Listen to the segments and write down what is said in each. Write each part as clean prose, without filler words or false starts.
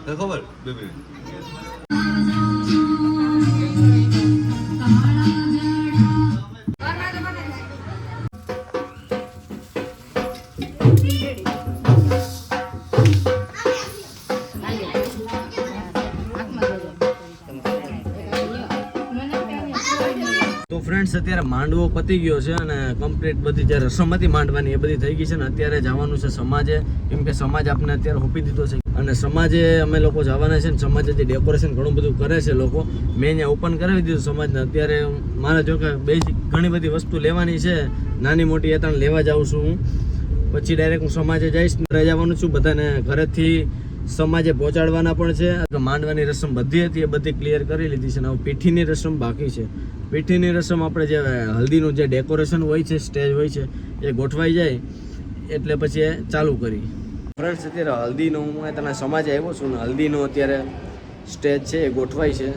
ખબર બેબી તો ફ્રેન્ડ્સ અત્યારે માંડવો પતી ગયો છે અને કમ્પ્લીટ બધી જે રસમ હતી માંડવાની એ બધી થઈ ગઈ છે ને અત્યારે જવાનું છે સમાજે, કેમ કે સમાજ આપણે અત્યારે હોપી દીધો છે અને સમાજે અમે લોકો જવાના છે ને સમાજેથી ડેકોરેશન ઘણું બધું કરે છે લોકો. મેં અહીંયા ઓપન કરાવી દીધું સમાજને. અત્યારે મારે જો કે બેઝિક ઘણી બધી વસ્તુ લેવાની છે, નાની મોટી એ ત્રણ લેવા જાઉં છું હું. પછી ડાયરેક્ટ હું સમાજે જઈશ, જવાનું છું. બધાને ઘરેથી સમાજે પહોંચાડવાના પણ છે. માંડવાની રસમ બધી હતી એ બધી ક્લિયર કરી લીધી છે ને હવે પીઠીની રસમ બાકી છે. પીઠીની રસમ આપણે જે હલ્દીનું જે ડેકોરેશન હોય છે, સ્ટેજ હોય છે, એ ગોઠવાઈ જાય એટલે પછી એ ચાલુ કરી. ફ્રેન્ડ્સ અત્યારે હલ્દીનો હું તને સમાજે આવ્યો છું ને હલ્દીનો અત્યારે સ્ટેજ છે એ ગોઠવાય છે.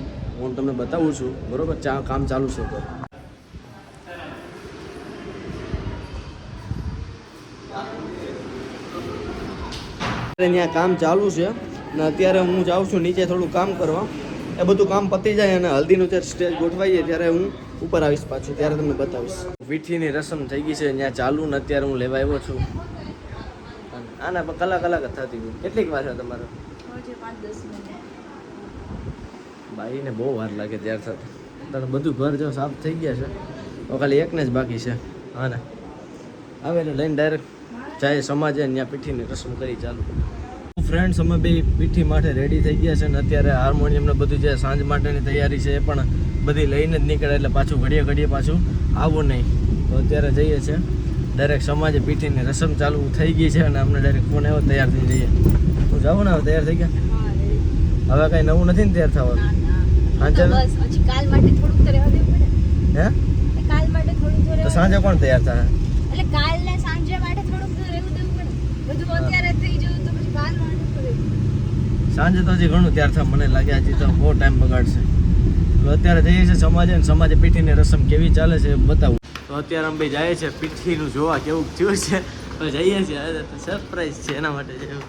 હું તમને બતાવું છું, બરોબર? કામ ચાલુ છે તો ત્યાં કામ ચાલુ છે ને અત્યારે હું જાઉં છું નીચે થોડું કામ કરવા. એ બધું કામ પતી જાય અને હલ્દીનું જ્યારે સ્ટેજ ગોઠવાઈએ ત્યારે હું ઉપર આવીશ પાછું, ત્યારે તમને બતાવીશ. પીઠીની રસમ થઈ ગઈ છે ત્યાં ચાલુ ને અત્યારે હું લેવા આવ્યો છું. આના પણ કલાક જ થતી હોય. કેટલીક વાર છે તમારે? ભાઈને બહુ વાર લાગે ત્યાર થતી. તારે બધું ઘર જો સાફ થઈ ગયા છે, તો ખાલી એકને જ બાકી છે. હા ને આવે એટલે લઈને ડાયરેક્ટ જાય સમાજે, ત્યાં પીઠીની રસમ કરી ચાલુ. ફ્રેન્ડ્સ અમે બે પીઠી માટે રેડી થઈ ગયા છે ને અત્યારે હાર્મોનિયમને બધું જે સાંજ માટેની તૈયારી છે એ પણ બધી લઈને જ નીકળે એટલે પાછું ઘડીએ પાછું આવું નહીં. તો અત્યારે જઈએ છીએ ડાયરેક્ટ સમાજે. પીઠીની રસમ ચાલુ થઈ ગઈ છે અને અમને ડાયરેક્ટ ફોન આવ્યો તૈયાર થઈ જઈએ. તું જાવું ને? હવે તૈયાર થઈ ગયા? હવે કઈ નવું નથી ને તૈયાર થવાનું? સાંજે કાલ માટે થોડુંક તો રહેવા દેવું પડે. હે? કાલ માટે થોડુંક તો સાંજે કોણ તૈયાર થાય? એટલે કાલ ને સાંજે માટે થોડુંક તો રહેવું દેવું પડે. બધું અત્યારે થઈ જવું તો પછી કાલ માટે સાંજે તો હજી ઘણું ત્યાર થાય મને લાગે. હજી તો બહુ ટાઈમ બગાડશે. તો અત્યારે જઈએ છીએ સમાજે ને સમાજે પીઠીની રસમ કેવી ચાલે છે એ બતાવું. તો અત્યારે અમે ભાઈ જાય છે પીઠીનું જોવા કેવું થયું છે. તો જઈએ છીએ, સરપ્રાઈઝ છે એના માટે જેવું.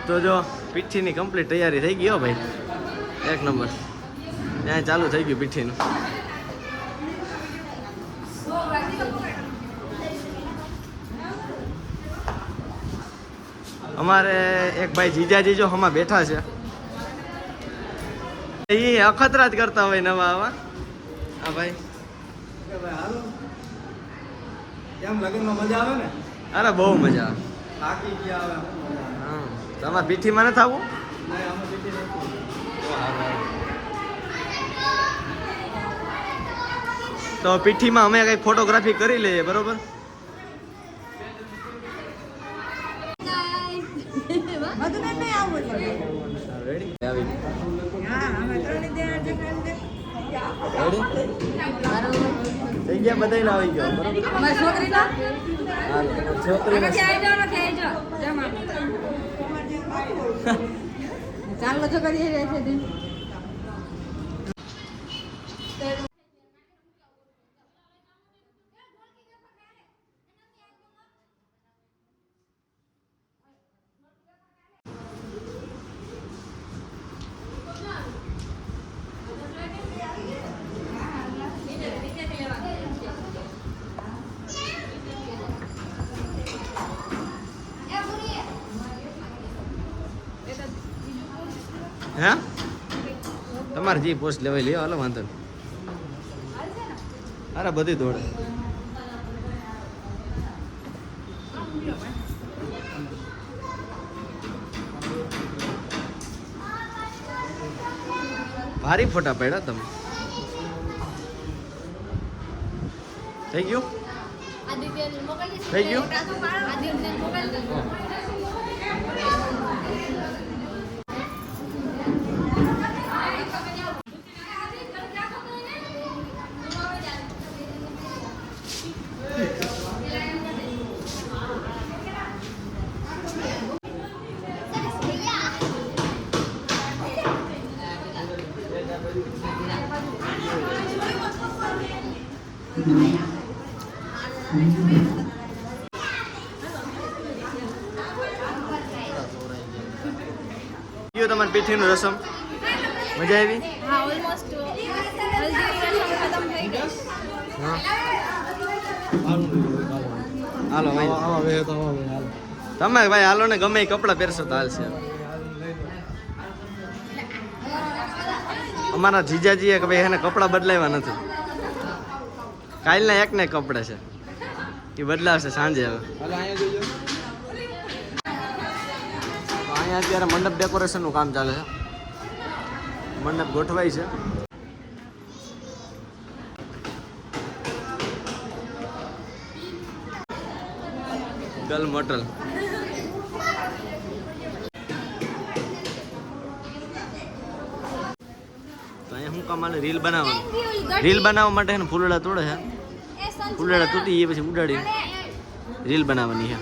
તો જો પીઠીની કમ્પ્લીટ તૈયારી થઈ ગઈ હો ભાઈ, એક નંબર. ત્યાં ચાલુ થઈ ગયું પીઠીનું. અમારે એક ભાઈ જીજાજી જો હમણાં બેઠા છે, એ અખતરા જ કરતા હોય નવા આવા. હા ભાઈ, કેમ લગનમાં મજા આવે ને? અરે બહુ મજા આવે. થાકી ગયા આવે. હા, તમારે પીઠીમાં નથી આવું? તો પીઠીમાં અમે કઈ ફોટોગ્રાફી કરી લઈએ, બરોબર? થઈ ગયા બધા આવી ગયો, બરોબર? ચાલો તો કરીએ છે. હે તમારે જે પોસ્ટ લેવાય લ્યો, હાલો વાંધો નહીં. અરે બધી દોડે. ભારી ફોટા પડ્યા તમે. થઈ ગયું? થઈ ગયું? કયું તમારે પીઠીનું રસમ મજા આવી? હા ઓલમોસ્ટ હલ્દીની રસમ ખતમ થઈ ગઈ. હા હાલો ભાઈ તમે ભાઈ હાલો ને ગમે એ કપડાં પહેરશો તો હાલશે. અમારા જીજાજીએ કે ભાઈ એને કપડાં બદલાવ્યા નથી, કાલના એક ને એક કપડાં છે એ બદલાવશે સાંજે. હવે તો અહીંયા અત્યારે મંડપ ડેકોરેશનનું કામ ચાલે છે, મંડપ ગોઠવાય છે. ગલ મોટલ તો અહીંયા શું કામ આલે? રીલ બનાવવાનું. રીલ બનાવવા માટે છે ને ફૂલડા તોડે છે, ફૂલડા તૂટી એ પછી ઉડાડી રીલ બનાવવાની છે.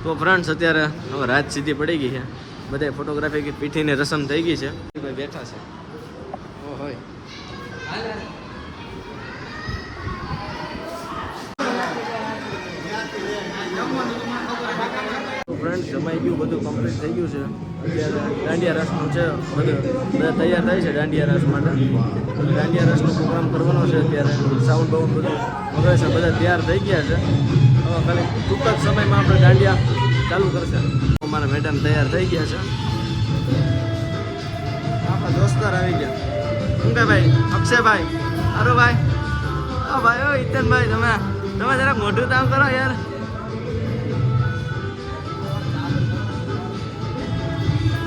તો ફ્રેન્ડ્સ અત્યારે હવે રાત સીધી પડી ગઈ છે, બધા ફોટોગ્રાફી પીઠીની રસમ થઈ ગઈ છે. ભાઈ બેઠા છે. ઓ હોય ફ્રેન્ડ્સ જમાઈ ગયું, બધું કમ્પ્લીટ થઈ ગયું છે. અત્યારે દાંડિયા રસનું છે, બધું બધા તૈયાર થાય છે દાંડિયા રસ માટે. દાંડિયા રસનો પ્રોગ્રામ કરવાનો છે. અત્યારે સાઉન્ડ બાઉન્ડ બધું વગેરે છે, બધા તૈયાર થઈ ગયા છે. હવે ખાલી ટૂંક જ સમયમાં આપણે દાંડિયા ચાલુ કરશે. અમારા મેડમ તૈયાર થઈ ગયા છે. આપણા દોસ્તાર આવી ગયા. શું કે ભાઈ? અક્ષયભાઈ, અરે ભાઈ, ઓ ભાઈ, ઓ હિતનભાઈ, તમે જરાક મોઢું કામ કરો યાર.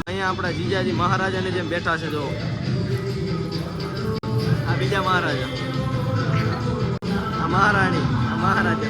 અહીંયા આપણા જીજાજી મહારાજાની જેમ બેઠા છે. જો આ બીજા મહારાજા, આ મહારાણી, આ મહારાજા.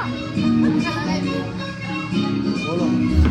ચાલો, બોલો